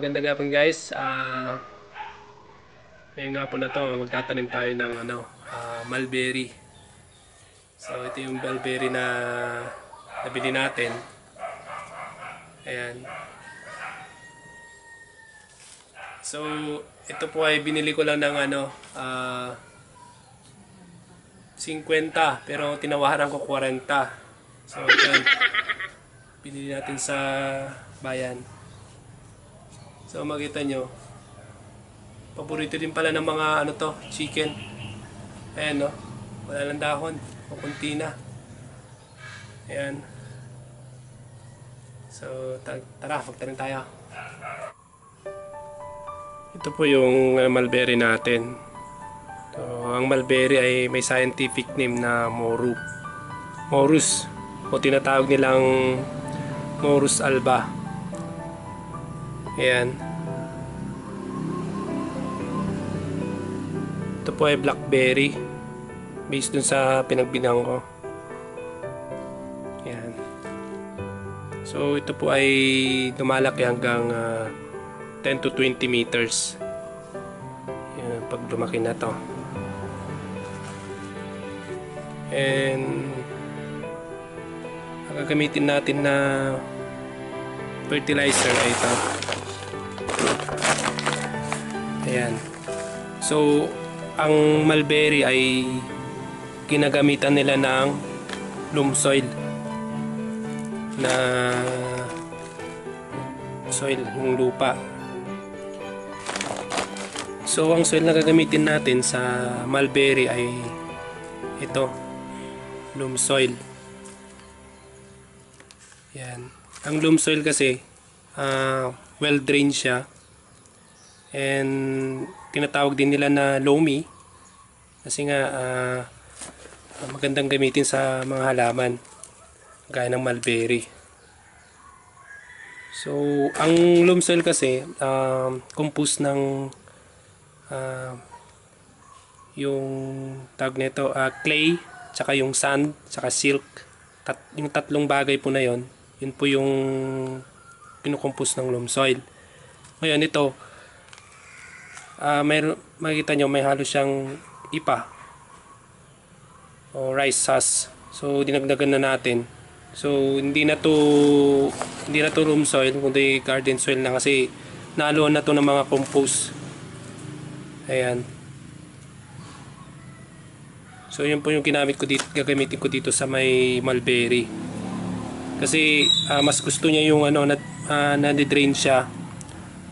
magandang hapon guys. Ngayong hapon na to, magtatanim tayo ng mulberry. So ito yung mulberry na nabili natin. Ayan. So ito po ay binili ko lang ng 50 pero tinawaran ko 40. So ito, binili natin sa bayan. So makita nyo, paborito din pala ng mga chicken. Ayan no, wala lang dahon, o kunti na. Ayan. So tara, magtanim tayo. Ito po yung mulberry natin. So, ang mulberry ay may scientific name na Morus, o tinatawag nilang Morus alba. Ayan. Ito po ay blackberry, based dun sa pinagbilang ko. Ayan. So ito po ay lumalaki hanggang 10 to 20 meters. Ayan, pag lumaki na to. And ang gagamitin natin na fertilizer ay ito. Ayan. So ang mulberry ay ginagamitan nila ng loam soil na soil, yung lupa. So ang soil na gagamitin natin sa mulberry ay ito, loam soil. Yan. Ang loam soil kasi well drained siya, and tinatawag din nila na loamy kasi nga magandang gamitin sa mga halaman gaya ng mulberry. So ang loam soil kasi composed ng yung tawag nito clay, tsaka yung sand, tsaka silk. Yung tatlong bagay po na yon, yun po yung kinukompose ng loam soil. Ngayon ito, makikita nyo may halos siyang ipa o rice husk. So dinagdagan na natin. So hindi na to loam soil, kundi garden soil na, kasi nahaluan na to ng mga compost. Ayan. So yun po yung gagamitin ko dito sa may mulberry. Kasi mas gusto niya yung nadidrain siya.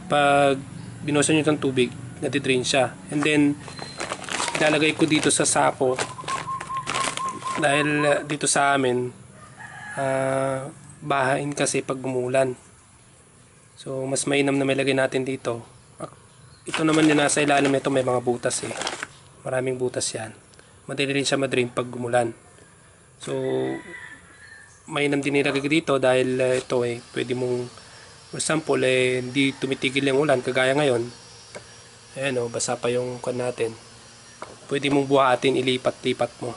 Pag binosan nyo ng tubig, nadidrain siya. And then ilalagay ko dito sa sako, dahil dito sa amin bahain kasi pag umulan. So mas mainam na may lagay natin dito. Ito naman yung nasa ilalim nito, may mga butas maraming butas yan. Madali rin siya madrain pag umulan. So mainam din nilagay dito dahil ito pwede mong, for example hindi tumitigil yung ulan kagaya ngayon. Ayan basa pa yung kan natin. Pwede mong buhatin, ilipat-lipat mo.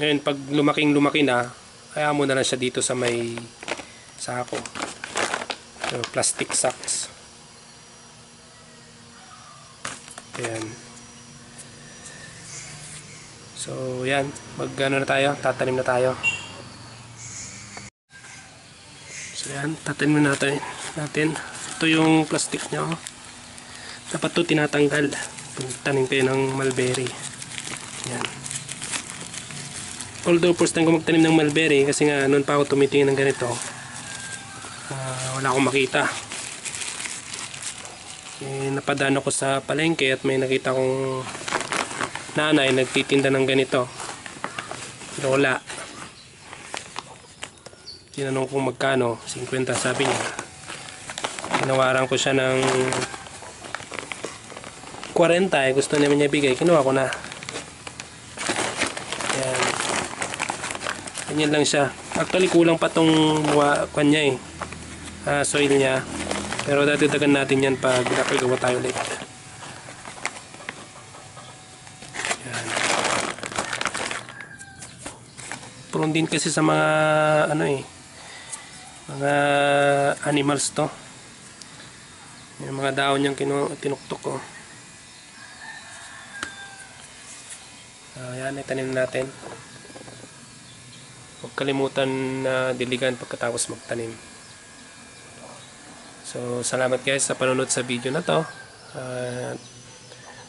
Ngayon pag lumaki na, kaya mo na lang siya dito sa may sako. So, plastic sacks. Ayan. So yan, na tayo, tatanim na tayo. So yan, tatanim na natin. Ito yung plastic nya. Dapat to tinatanggal pag tanim kayo ng mulberry. Yan. Although first time ko magtanim ng mulberry, kasi nga noon pa ako tumitingin ng ganito, wala akong makita. Napadaan ako sa palengke at may nakita kong nanay nagtitinda ng ganito. Lola. Tinanong kung magkano, 50 sabi niya. Tinawaran ko siya ng 40, gusto naman niya bigay, kinuha ko na. Ayan. Ganyan lang siya. Actually kulang pa tong kanya soil niya. Pero dadagan natin yan pag nakagawa tayo ulit. Ayan. Prone din kasi sa mga mga animals to. Yung mga daon niyang tinuktok ko. Ayan, itanim natin. Huwag kalimutan na diligan pagkatapos magtanim. So, salamat guys sa panonood sa video na to.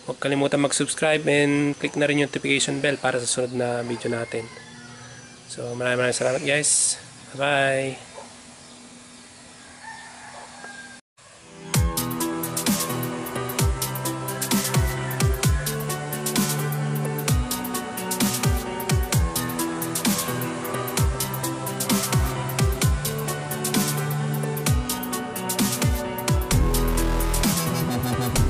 Huwag kalimutan mag-subscribe and click na rin yung notification bell para sa sunod na video natin. So, maraming salamat guys. Bye-bye!